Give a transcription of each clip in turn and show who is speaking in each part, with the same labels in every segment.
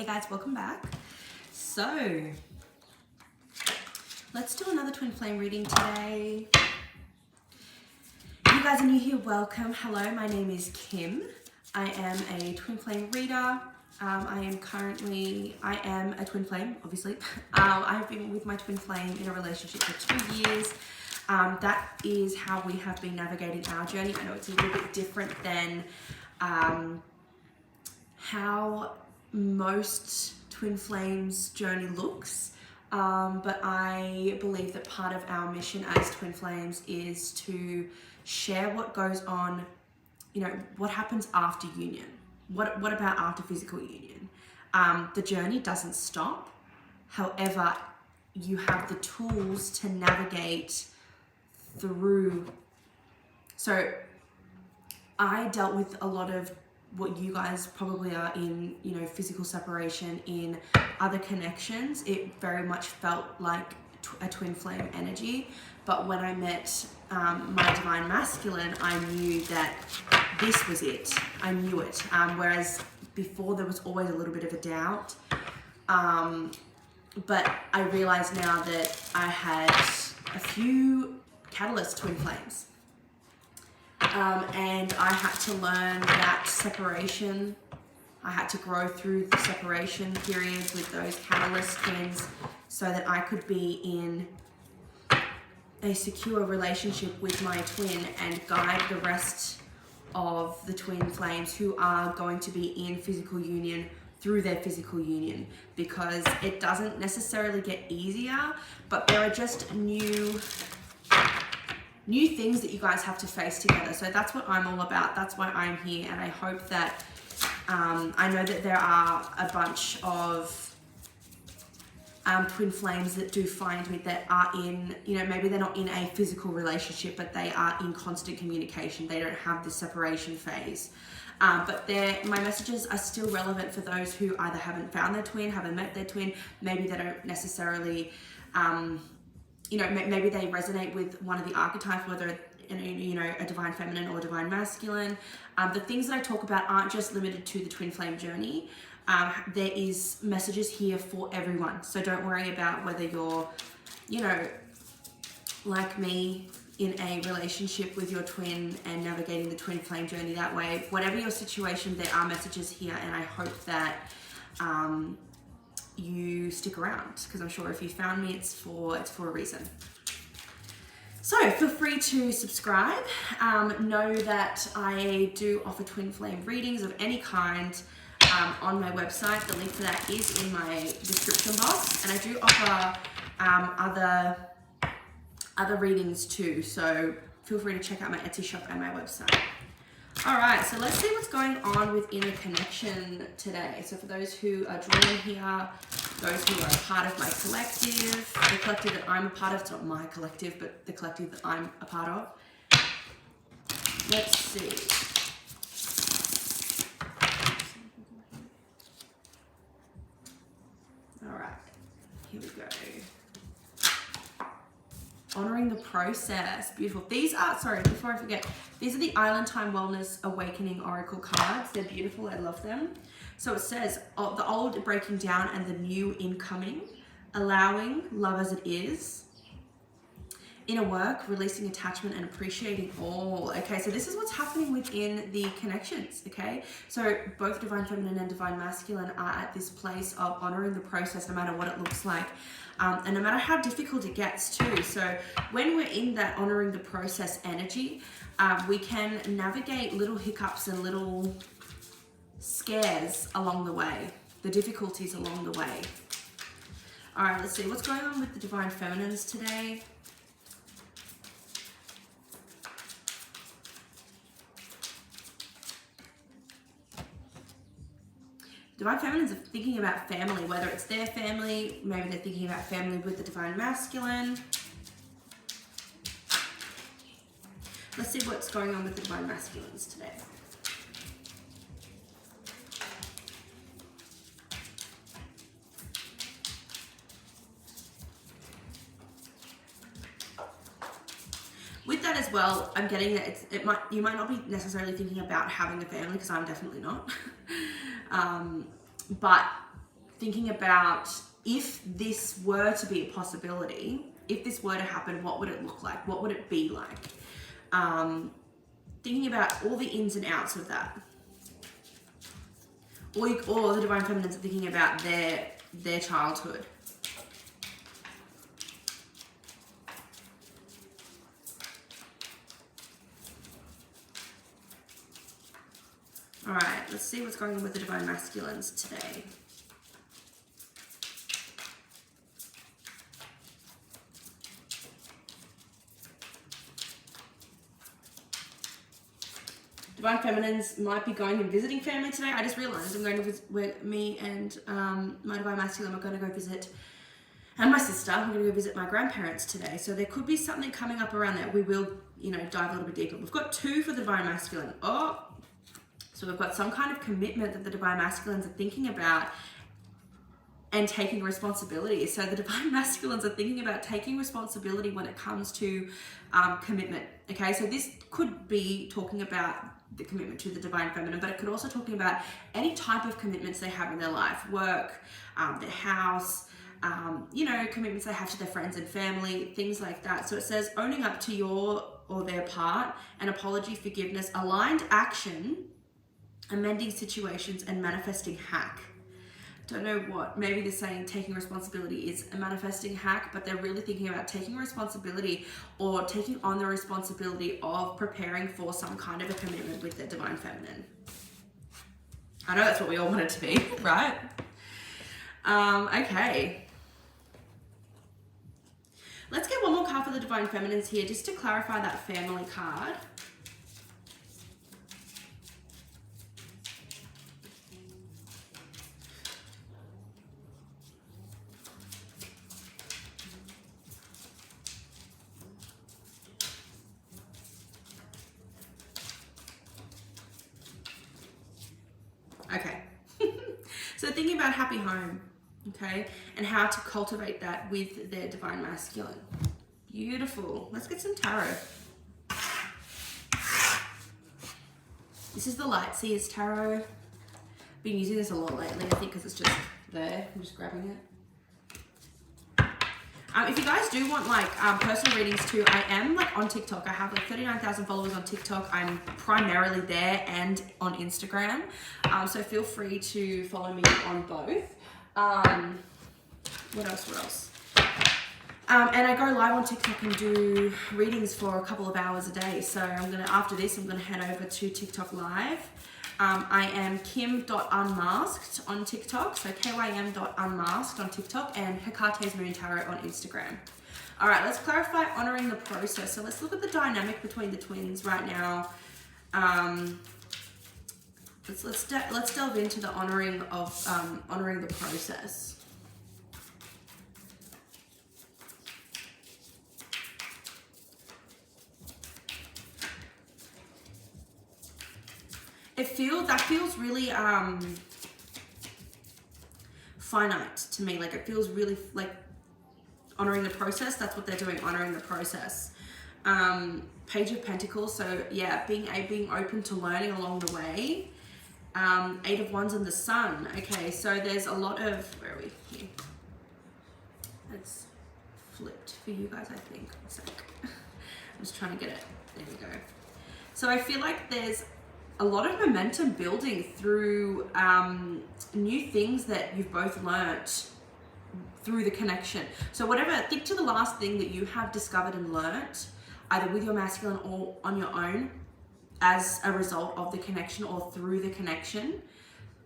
Speaker 1: Hey guys, welcome back. So, let's do another twin flame reading today. If you guys are new here, welcome. Hello, my name is Kim. I am a twin flame reader. I am a twin flame, obviously. I've been with my twin flame in a relationship for 2 years. That is how we have been navigating our journey. I know it's a little bit different than how most twin flames journey looks, but I believe that part of our mission as twin flames is to share what goes on, what happens after union. What about after physical union? The journey doesn't stop. However, you have the tools to navigate through. So I dealt with a lot of what you guys probably are in, physical separation, in other connections. It very much felt like a twin flame energy. But when I met my divine masculine, I knew that this was it. I knew it. Whereas before there was always a little bit of a doubt. But I realize now that I had a few catalyst twin flames. And I had to learn that separation. I had to grow through the separation periods with those catalyst twins so that I could be in a secure relationship with my twin and guide the rest of the twin flames who are going to be in physical union through their physical union, because it doesn't necessarily get easier, but there are just new things that you guys have to face together. So that's what I'm all about. That's why I'm here. And I hope that, I know that there are a bunch of twin flames that do find me that are in, maybe they're not in a physical relationship, but they are in constant communication. They don't have the separation phase. But my messages are still relevant for those who either haven't found their twin, haven't met their twin, maybe they don't necessarily, maybe they resonate with one of the archetypes, whether a divine feminine or divine masculine. The things that I talk about aren't just limited to the twin flame journey. There is messages here for everyone. So don't worry about whether you're, like me, in a relationship with your twin and navigating the twin flame journey that way. Whatever your situation, there are messages here, and I hope that you stick around, because I'm sure if you found me, it's for a reason. So feel free to subscribe. Know that I do offer twin flame readings of any kind on my website. The link for that is in my description box, and I do offer other readings too. So feel free to check out my Etsy shop and my website. All right, so let's see what's going on within a connection today. So for those who are drawn here, those who are a part of my collective, the collective that I'm a part of, it's not my collective, but the collective that I'm a part of. Let's see. All right, here we go. Honoring the process. Beautiful. These are, sorry, before I forget, these are the Island Time Wellness Awakening Oracle cards. They're beautiful. I love them. So it says, the old breaking down and the new incoming, allowing love as it is, inner work, releasing attachment and appreciating all. Okay, so this is what's happening within the connections, okay? So both divine feminine and divine masculine are at this place of honoring the process, no matter what it looks like. And no matter how difficult it gets too. So when we're in that honoring the process energy, we can navigate little hiccups and little scares along the way, the difficulties along the way. All right, let's see what's going on with the divine feminines today. Divine feminines are thinking about family, whether it's their family, maybe they're thinking about family with the divine masculine. Let's see what's going on with the divine masculines today. With that as well, I'm getting that you might not be necessarily thinking about having a family, because I'm definitely not. But thinking about if this were to be a possibility, if this were to happen, what would it look like? What would it be like? Thinking about all the ins and outs of that. Or the Divine Feminines are thinking about their childhood. All right, let's see what's going on with the Divine Masculines today. Divine Feminines might be going and visiting family today. I just realized I'm going to visit, me and my Divine Masculine are going to go visit, and my sister, we're going to go visit my grandparents today. So there could be something coming up around that. We will, dive a little bit deeper. We've got 2 for the Divine Masculine. So we've got some kind of commitment that the Divine Masculines are thinking about and taking responsibility. So the Divine Masculines are thinking about taking responsibility when it comes to commitment. Okay, so this could be talking about the commitment to the Divine Feminine, but it could also talking about any type of commitments they have in their life, work, their house, commitments they have to their friends and family, things like that. So it says owning up to your or their part, an apology, forgiveness, aligned action, amending situations, and manifesting hack. Don't know what, maybe they're saying taking responsibility is a manifesting hack, but they're really thinking about taking responsibility or taking on the responsibility of preparing for some kind of a commitment with their Divine Feminine. I know that's what we all want it to be, right? Okay. Let's get one more card for the Divine Feminines here, just to clarify that family card. Okay. So thinking about happy home, okay, and how to cultivate that with their Divine Masculine. Beautiful. Let's get some tarot. This is the Light Seers Tarot. Been using this a lot lately, I think, because it's just there. I'm just grabbing it. If you guys do want personal readings too, I am on TikTok. I have 39,000 followers on TikTok. I'm primarily there and on Instagram. So feel free to follow me on both. What else? And I go live on TikTok and do readings for a couple of hours a day. So after this, I'm gonna head over to TikTok Live. I am kim.unmasked on TikTok, so kym.unmasked on TikTok, and Hecate's Moon Tarot on Instagram. All right, let's clarify honoring the process. So let's look at the dynamic between the twins right now. Let's delve into the honoring the process. That feels really finite to me. It feels really honoring the process. That's what they're doing, honoring the process. Page of Pentacles. So yeah, being open to learning along the way. 8 of Wands and the Sun. Okay, so there's a lot of, where are we here? It's flipped for you guys, I think. One sec. I'm just trying to get it. There we go. So I feel like there's a lot of momentum building through new things that you've both learnt through the connection. So think to the last thing that you have discovered and learnt, either with your masculine or on your own, as a result of the connection or through the connection.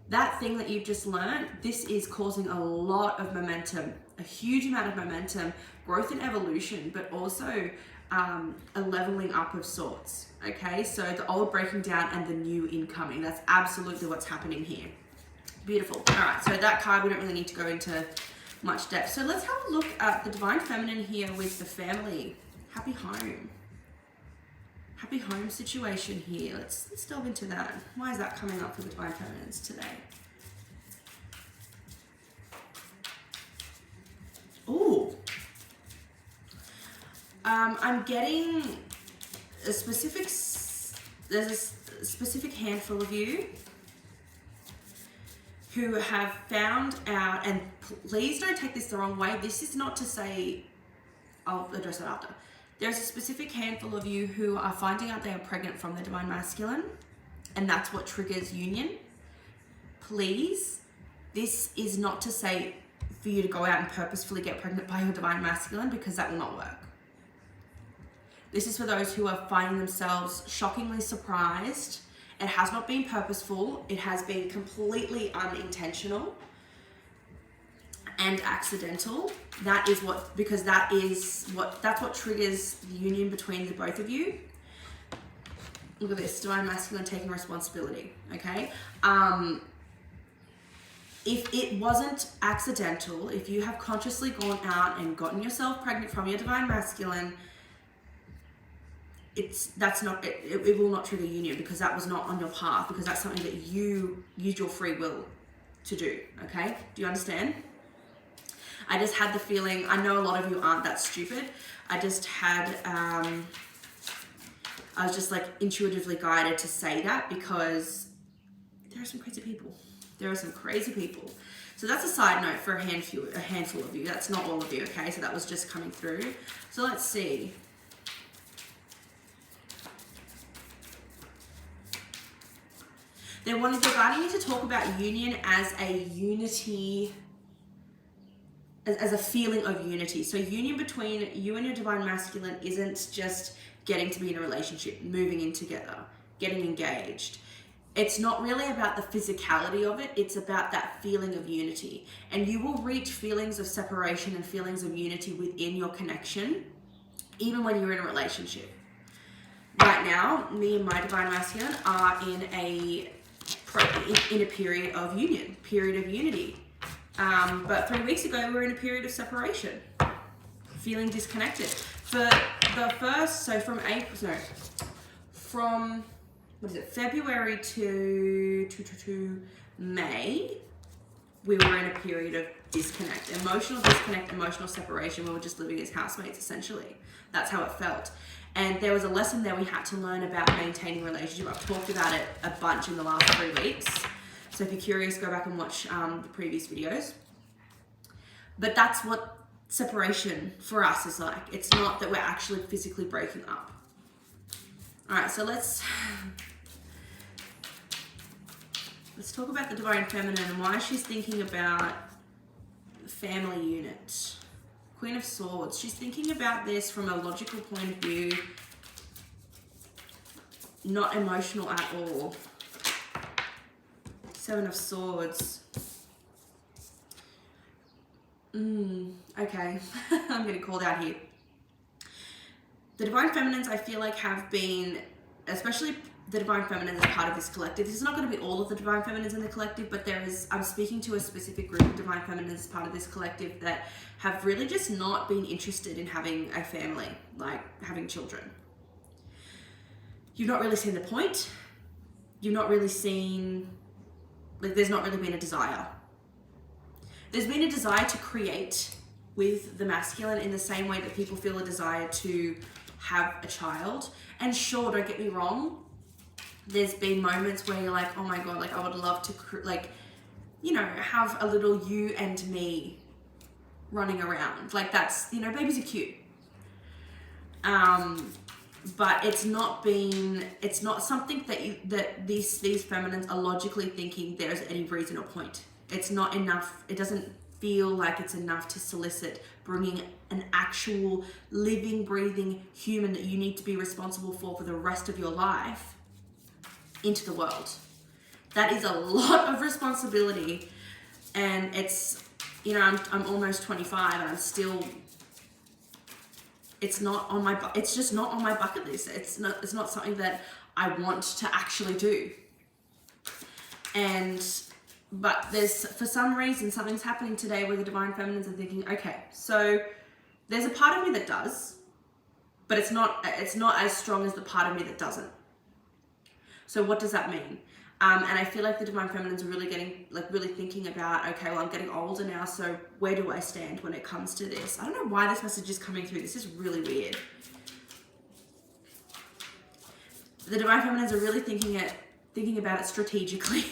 Speaker 1: That thing that you've just learned, this is causing a lot of momentum, a huge amount of momentum, growth and evolution, but also a leveling up of sorts. Okay, so the old breaking down and the new incoming. That's absolutely what's happening here. Beautiful. All right, so that card, we don't really need to go into much depth. So let's have a look at the Divine Feminine here with the family. Happy home. Happy home situation here. Let's delve into that. Why is that coming up for the Divine Feminines today? Ooh. I'm getting there's a specific handful of you who have found out, and please don't take this the wrong way, this is not to say, I'll address it after. There's a specific handful of you who are finding out they are pregnant from the Divine Masculine, and that's what triggers union. Please, this is not to say for you to go out and purposefully get pregnant by your Divine Masculine, because that will not work. This is for those who are finding themselves shockingly surprised. It has not been purposeful. It has been completely unintentional and accidental. That is what, because that's what triggers the union between the both of you. Look at this, Divine Masculine taking responsibility, okay? If it wasn't accidental, if you have consciously gone out and gotten yourself pregnant from your Divine Masculine, it will not trigger union, because that was not on your path, because that's something that you used your free will to do, okay? Do you understand? I just had the feeling, I know a lot of you aren't that stupid, I just had, I was just like intuitively guided to say that, because there are some crazy people. There are some crazy people. So that's a side note for a handful of you. That's not all of you, okay? So that was just coming through. So let's see. They're guiding you to talk about union as a unity, as a feeling of unity. So union between you and your Divine Masculine isn't just getting to be in a relationship, moving in together, getting engaged. It's not really about the physicality of it. It's about that feeling of unity. And you will reach feelings of separation and feelings of unity within your connection, even when you're in a relationship. Right now, me and my Divine Masculine are in a period of union, period of unity. But 3 weeks ago, we were in a period of separation, feeling disconnected. For the first, so from February to May, we were in a period of disconnect, emotional separation. We were just living as housemates, essentially. That's how it felt. And there was a lesson there we had to learn about maintaining relationship. I've talked about it a bunch in the last 3 weeks. So if you're curious, go back and watch the previous videos. But that's what separation for us is like. It's not that we're actually physically breaking up. All right, so let's talk about the Divine Feminine and why she's thinking about the family unit. Queen of Swords, she's thinking about this from a logical point of view, not emotional at all. Seven of Swords. Okay, I'm getting called out here. The Divine Feminines, I feel like, have been, especially the Divine Feminine is part of this collective. This is not going to be all of the Divine Feminines in the collective, but I'm speaking to a specific group of Divine Feminines as part of this collective that have really just not been interested in having a family, like having children. You've not really seen the point. You've not really seen, like, there's not really been a desire. There's been a desire to create with the masculine in the same way that people feel a desire to have a child. And sure, don't get me wrong, there's been moments where you're like, oh my God, like I would love to, have a little you and me running around. Like that's, babies are cute. But it's not something that these feminines are logically thinking there's any reason or point. It's not enough. It doesn't feel like it's enough to solicit bringing an actual living, breathing human that you need to be responsible for the rest of your life into the world. That is a lot of responsibility, and it's, I'm almost 25 and I'm still, it's just not on my bucket list. It's not something that I want to actually do. But for some reason, something's happening today where the Divine Feminines are thinking, okay, so there's a part of me that does, but it's not as strong as the part of me that doesn't. So what does that mean? And I feel like the Divine Feminines are really really thinking about, okay, well, I'm getting older now, so where do I stand when it comes to this? I don't know why this message is coming through. This is really weird. The Divine Feminines are really thinking about it strategically.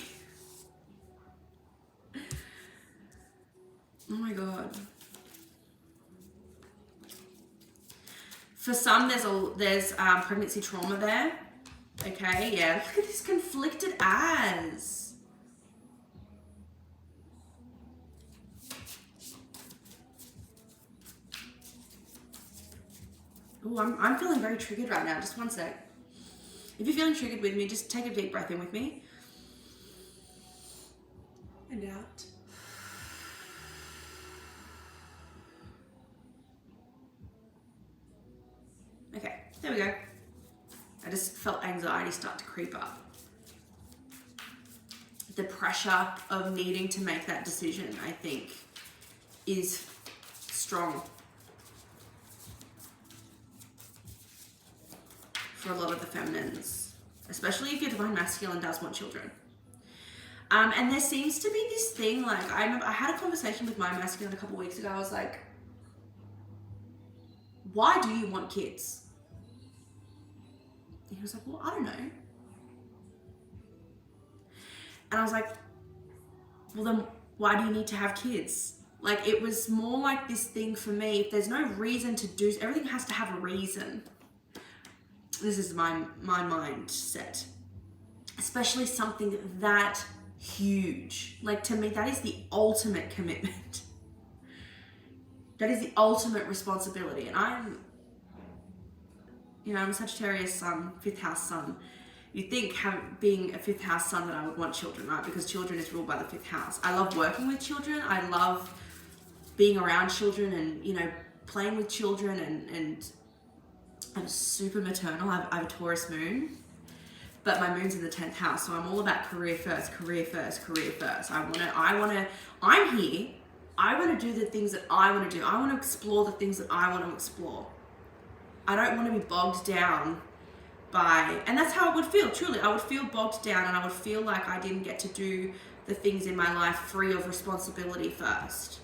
Speaker 1: Oh my God. For some, there's pregnancy trauma there. Okay, yeah. Look at this conflicted as. Oh, I'm feeling very triggered right now. Just one sec. If you're feeling triggered with me, just take a deep breath in with me. And out. Okay, there we go. I just felt anxiety start to creep up. The pressure of needing to make that decision, I think, is strong for a lot of the feminines, especially if your divine masculine does want children. And there seems to be this thing, like, I remember I had a conversation with my masculine a couple weeks ago. I was like, why do you want kids? And he was like, well, I don't know. And I was like, well, then why do you need to have kids? Like, it was more like this thing for me. If there's no reason to do, everything has to have a reason. This is my mindset. Especially something that huge. Like, to me, that is the ultimate commitment. That is the ultimate responsibility. And I'm a Sagittarius sun, 5th house sun. You think being a 5th house sun that I would want children, right? Because children is ruled by the 5th house. I love working with children. I love being around children and, playing with children, and I'm super maternal. I have a Taurus moon, but my moon's in the 10th house. So I'm all about career first, career first, career first. I'm here. I want to do the things that I want to do. I want to explore the things that I want to explore. I don't want to be bogged down and that's how it would feel, truly. I would feel bogged down, and I would feel like I didn't get to do the things in my life free of responsibility first.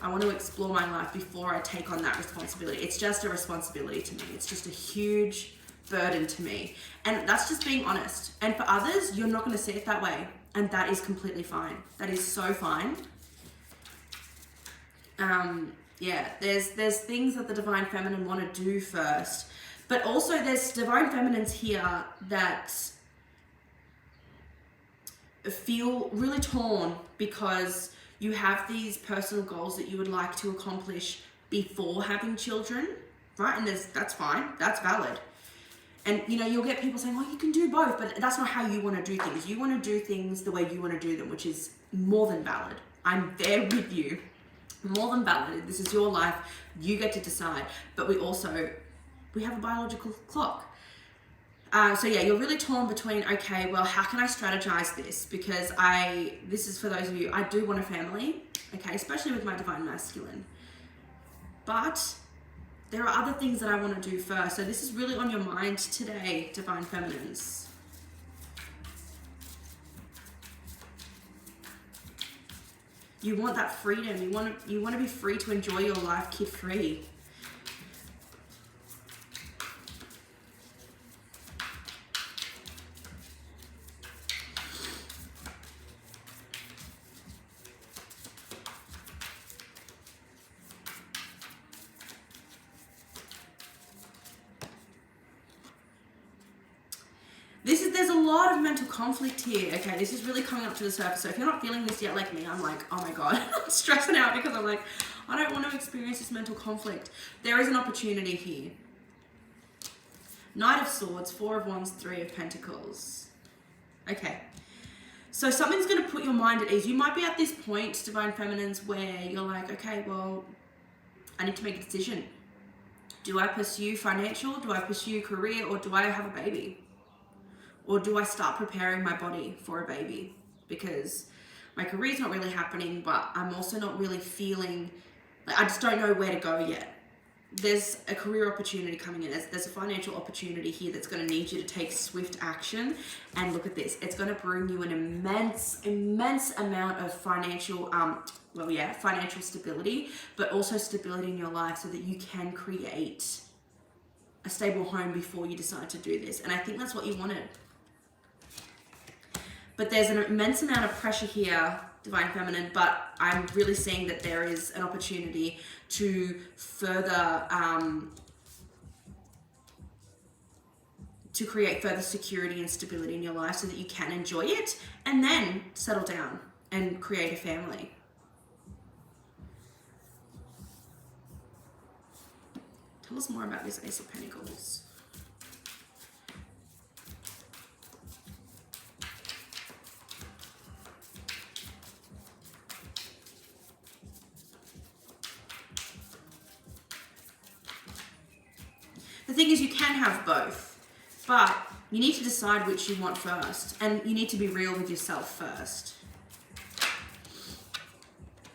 Speaker 1: I want to explore my life before I take on that responsibility. It's just a responsibility to me. It's just a huge burden to me. And that's just being honest. And for others, you're not going to see it that way. And that is completely fine. That is so fine. There's things that the divine feminine want to do first. But also there's divine feminines here that feel really torn because you have these personal goals that you would like to accomplish before having children, right? And that's fine, that's valid. And you'll get people saying, well, you can do both, but that's not how you want to do things. You want to do things the way you want to do them, which is more than valid. I'm there with you. More than valid. This is your life. You get to decide. But we have a biological clock. You're really torn between, okay, well, how can I strategize this? Because this is for those of you, I do want a family, okay, especially with my divine masculine. But there are other things that I want to do first. So this is really on your mind today, divine feminines. You want that freedom. You want to be free to enjoy your life kid-free. There's a lot of mental conflict here. Okay, this is really coming up to the surface. So if you're not feeling this yet like me, I'm like, oh my God, I'm stressing out because I'm like, I don't want to experience this mental conflict. There is an opportunity here. Knight of Swords, 4 of Wands, 3 of Pentacles. Okay, so something's going to put your mind at ease. You might be at this point, divine feminines, where you're like, okay, well, I need to make a decision. Do I pursue financial? Do I pursue career? Or do I have a baby? Or do I start preparing my body for a baby? Because my career's not really happening, but I'm also not really feeling, I just don't know where to go yet. There's a career opportunity coming in. There's a financial opportunity here that's going to need you to take swift action. And look at this. It's going to bring you an immense amount of financial stability, but also stability in your life so that you can create a stable home before you decide to do this. And I think that's what you wanted. But there's an immense amount of pressure here, Divine Feminine, but I'm really seeing that there is an opportunity to further, to create further security and stability in your life so that you can enjoy it and then settle down and create a family. Tell us more about this Ace of Pentacles. The thing is, you can have both, but you need to decide which you want first, and you need to be real with yourself first.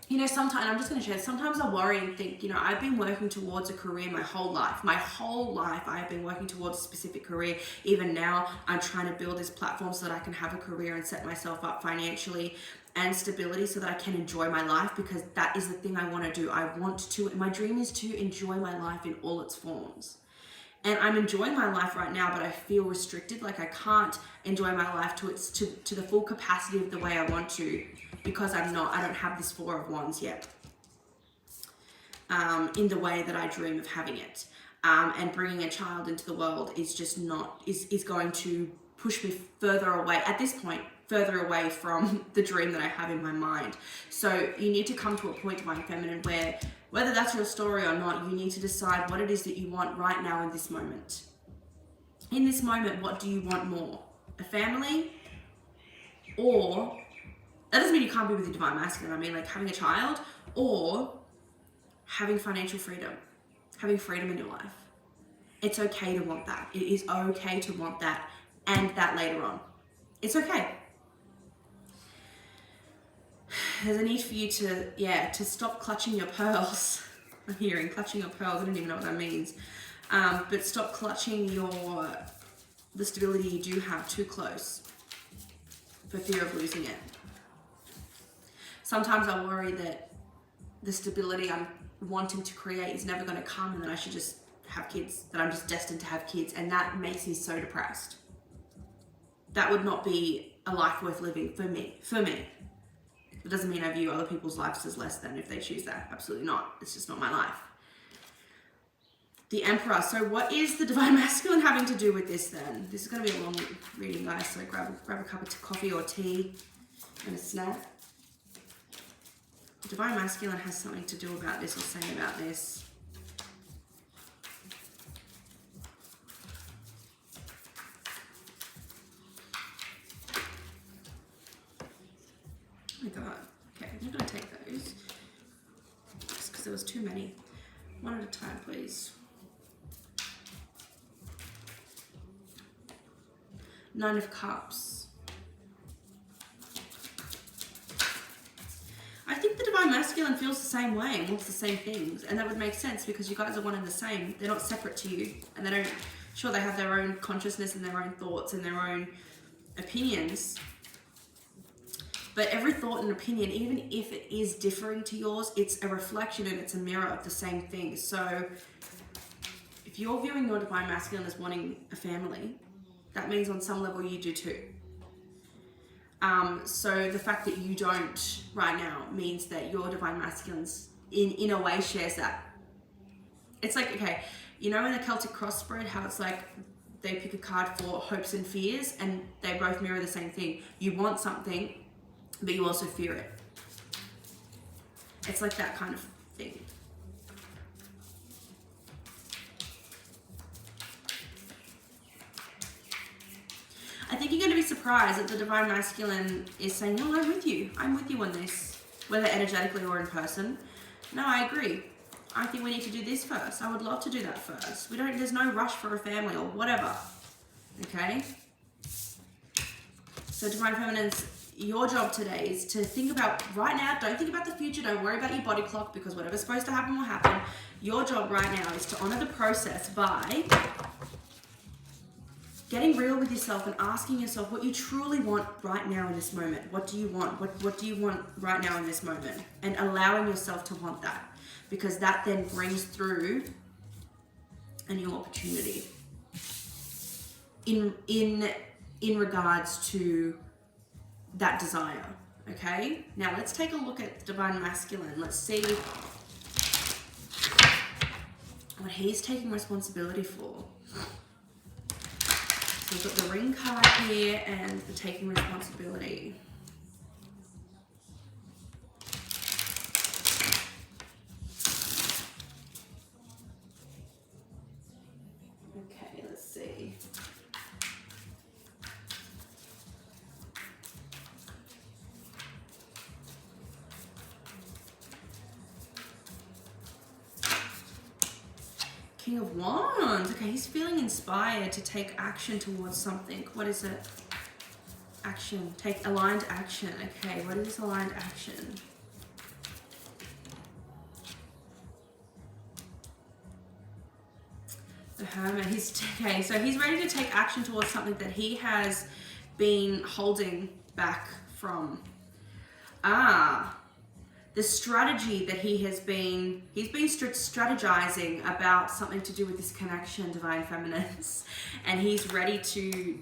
Speaker 1: You know, sometimes, I'm just going to share, sometimes I worry and think, you know, I've been working towards a career my whole life. My whole life I have been working towards a specific career. Even now, I'm trying to build this platform so that I can have a career and set myself up financially and stability so that I can enjoy my life, because that is the thing I want to do. My dream is to enjoy my life in all its forms. And I'm enjoying my life right now, but I feel restricted. Like I can't enjoy my life to the full capacity of the way I want to, because I don't have this Four of Wands yet. In the way that I dream of having it. And bringing a child into the world is just is going to push me further away, at this point, further away from the dream that I have in my mind. So you need to come to a point, Divine Feminine, where whether that's your story or not, you need to decide what it is that you want right now in this moment. In this moment, what do you want more? A family? Or, that doesn't mean you can't be with the Divine Masculine. I mean like having a child, or having financial freedom. Having freedom in your life. It's okay to want that. It is okay to want that, and that later on. It's okay. There's a need for you to stop clutching your pearls. I'm hearing clutching your pearls. I don't even know what that means. But stop clutching the stability you do have too close for fear of losing it. Sometimes I worry that the stability I'm wanting to create is never going to come, and that I should just have kids, that I'm just destined to have kids, and that makes me so depressed. That would not be a life worth living for me. It doesn't mean I view other people's lives as less than if they choose that. Absolutely not. It's just not my life. The Emperor. So what is the Divine Masculine having to do with this then? This is going to be a long reading, guys, so grab a cup of coffee or tea and a snack. The Divine Masculine has something to do about this or say about this. Oh my God. Okay, I'm not going to take those just because there was too many. One at a time, please. Nine of Cups. I think the Divine Masculine feels the same way and wants the same things, and that would make sense because you guys are one and the same. They're not separate to you, and they have their own consciousness and their own thoughts and their own opinions. But every thought and opinion, even if it is differing to yours, it's a reflection and it's a mirror of the same thing. So if you're viewing your Divine Masculine as wanting a family, that means on some level you do too. So the fact that you don't right now means that your Divine Masculine's in a way shares that. It's like, okay, you know in the Celtic cross spread how it's like they pick a card for hopes and fears, and they both mirror the same thing. You want something, but you also fear it. It's like that kind of thing. I think you're going to be surprised that the Divine Masculine is saying, no, I'm with you. I'm with you on this, whether energetically or in person. No, I agree. I think we need to do this first. I would love to do that first. There's no rush for a family or whatever. Okay? So Divine Feminines, your job today is to think about right now. Don't think about the future. Don't worry about your body clock, because whatever's supposed to happen will happen. Your job right now is to honor the process by getting real with yourself and asking yourself what you truly want right now in this moment. What do you want? What do you want right now in this moment? And allowing yourself to want that, because that then brings through a new opportunity in regards to that desire. Okay, now let's take a look at the Divine Masculine. Let's see what he's taking responsibility for. So we've got the Ring card here and the taking responsibility. Okay, let's see. King of Wands. Okay, he's feeling inspired to take action towards something. What is it? Action. Take aligned action. Okay, what is aligned action? The Hermit. Okay, so he's ready to take action towards something that he has been holding back from. The strategy that he's been strategizing about something to do with this connection, Divine Feminines, and he's ready to,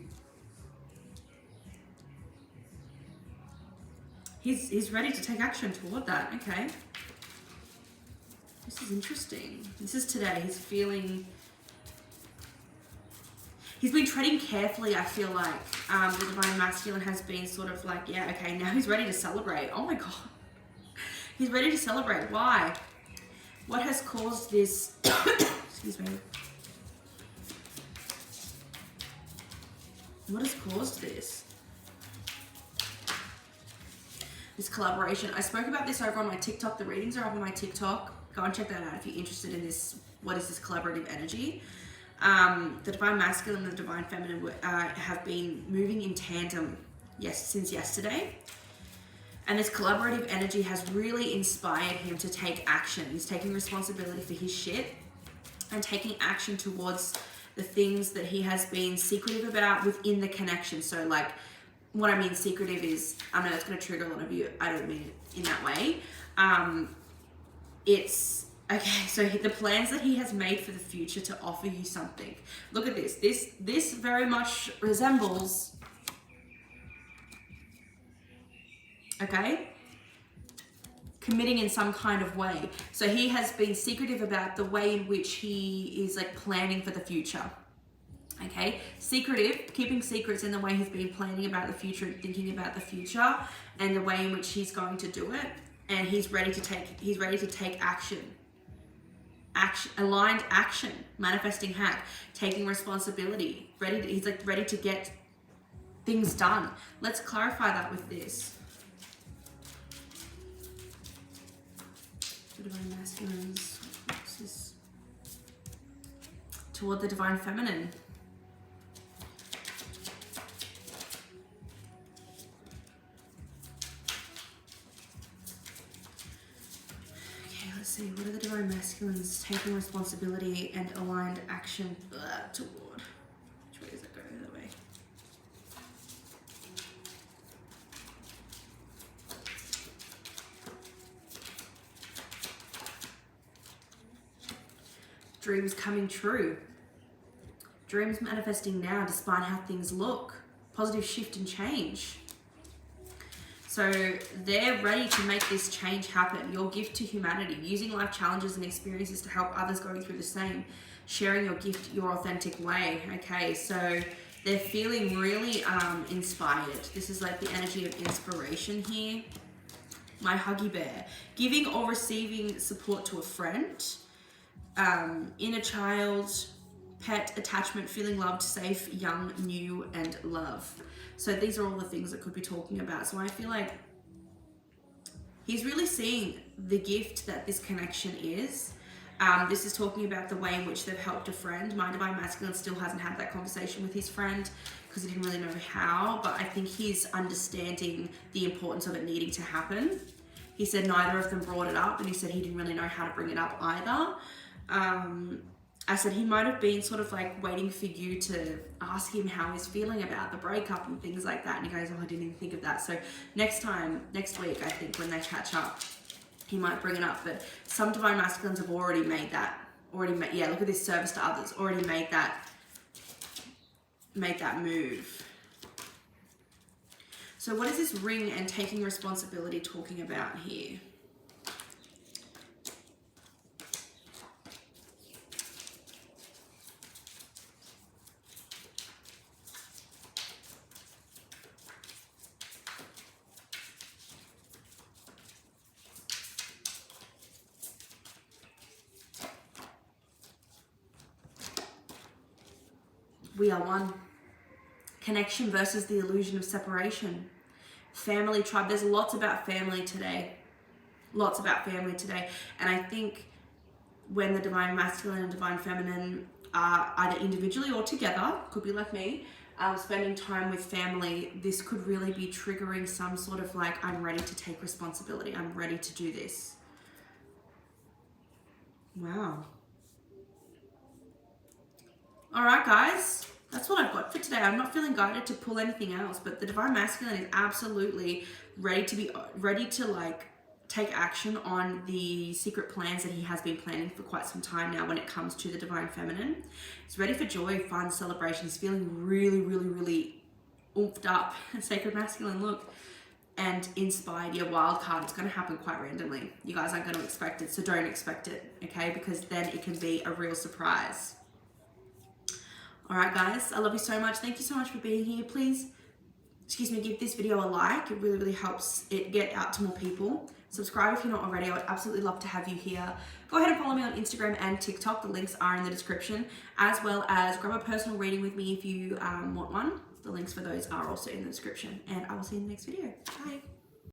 Speaker 1: he's ready to take action toward that. Okay, this is interesting. This is today. He's been treading carefully, I feel like. The Divine Masculine has been sort of like, yeah, okay, now he's ready to celebrate. Oh my God. He's ready to celebrate. Why? What has caused this? Excuse me. What has caused this? This collaboration. I spoke about this over on my TikTok. The readings are up on my TikTok. Go and check that out if you're interested in this. What is this collaborative energy? The Divine Masculine and the Divine Feminine have been moving in tandem, since yesterday. And this collaborative energy has really inspired him to take action. He's taking responsibility for his shit and taking action towards the things that he has been secretive about within the connection. So like, what I mean secretive is, I know it's going to trigger a lot of you. I don't mean it in that way. It's, okay, so the plans that he has made for the future to offer you something. Look at this. This very much resembles, okay, committing in some kind of way. So he has been secretive about the way in which he is like planning for the future. Okay, secretive, keeping secrets in the way he's been planning about the future and thinking about the future and the way in which he's going to do it. And he's ready to take action. Aligned action, manifesting hack, taking responsibility, he's like ready to get things done. Let's clarify that with this. The Divine Masculines, what's this? Toward the Divine Feminine. Let's see, what are the Divine Masculines taking responsibility and aligned action toward? Which way does it go? The other way. Dreams coming true. Dreams manifesting now despite how things look. Positive shift and change. So they're ready to make this change happen. Your gift to humanity, using life challenges and experiences to help others going through the same, sharing your gift your authentic way. Okay, so they're feeling really inspired. This is like the energy of inspiration here. My Huggy Bear, giving or receiving support to a friend, inner child, pet, attachment, feeling loved, safe, young, new, and love. So these are all the things that could be talking about. So I feel like he's really seeing the gift that this connection is. This is talking about the way in which they've helped a friend. My Divine Masculine still hasn't had that conversation with his friend because he didn't really know how, but I think he's understanding the importance of it needing to happen. He said neither of them brought it up, and he said he didn't really know how to bring it up either. I said he might have been sort of like waiting for you to ask him how he's feeling about the breakup and things like that. And he goes, oh, I didn't even think of that. So next week, I think when they catch up, he might bring it up. But some Divine Masculines have already made that. Yeah, look at this, service to others. Already made that move. So what is this ring and taking responsibility talking about here? We are one. Connection versus the illusion of separation. Family, tribe. There's lots about family today. Lots about family today. And I think when the divine masculine and divine feminine are either individually or together, could be like me, spending time with family, this could really be triggering some sort of like, I'm ready to take responsibility. I'm ready to do this. Wow. All right, guys. That's what I've got for today. I'm not feeling guided to pull anything else, but the divine masculine is absolutely ready to like take action on the secret plans that he has been planning for quite some time now when it comes to the divine feminine. He's ready for joy, fun, celebration. He's feeling really, really, really oomphed up. Sacred masculine look. And inspired. Your wild card. It's going to happen quite randomly. You guys aren't going to expect it, so don't expect it, okay? Because then it can be a real surprise. All right, guys, I love you so much. Thank you so much for being here. Please, give this video a like. It really, really helps it get out to more people. Subscribe if you're not already. I would absolutely love to have you here. Go ahead and follow me on Instagram and TikTok. The links are in the description, as well as grab a personal reading with me if you want one. The links for those are also in the description. And I will see you in the next video. Bye.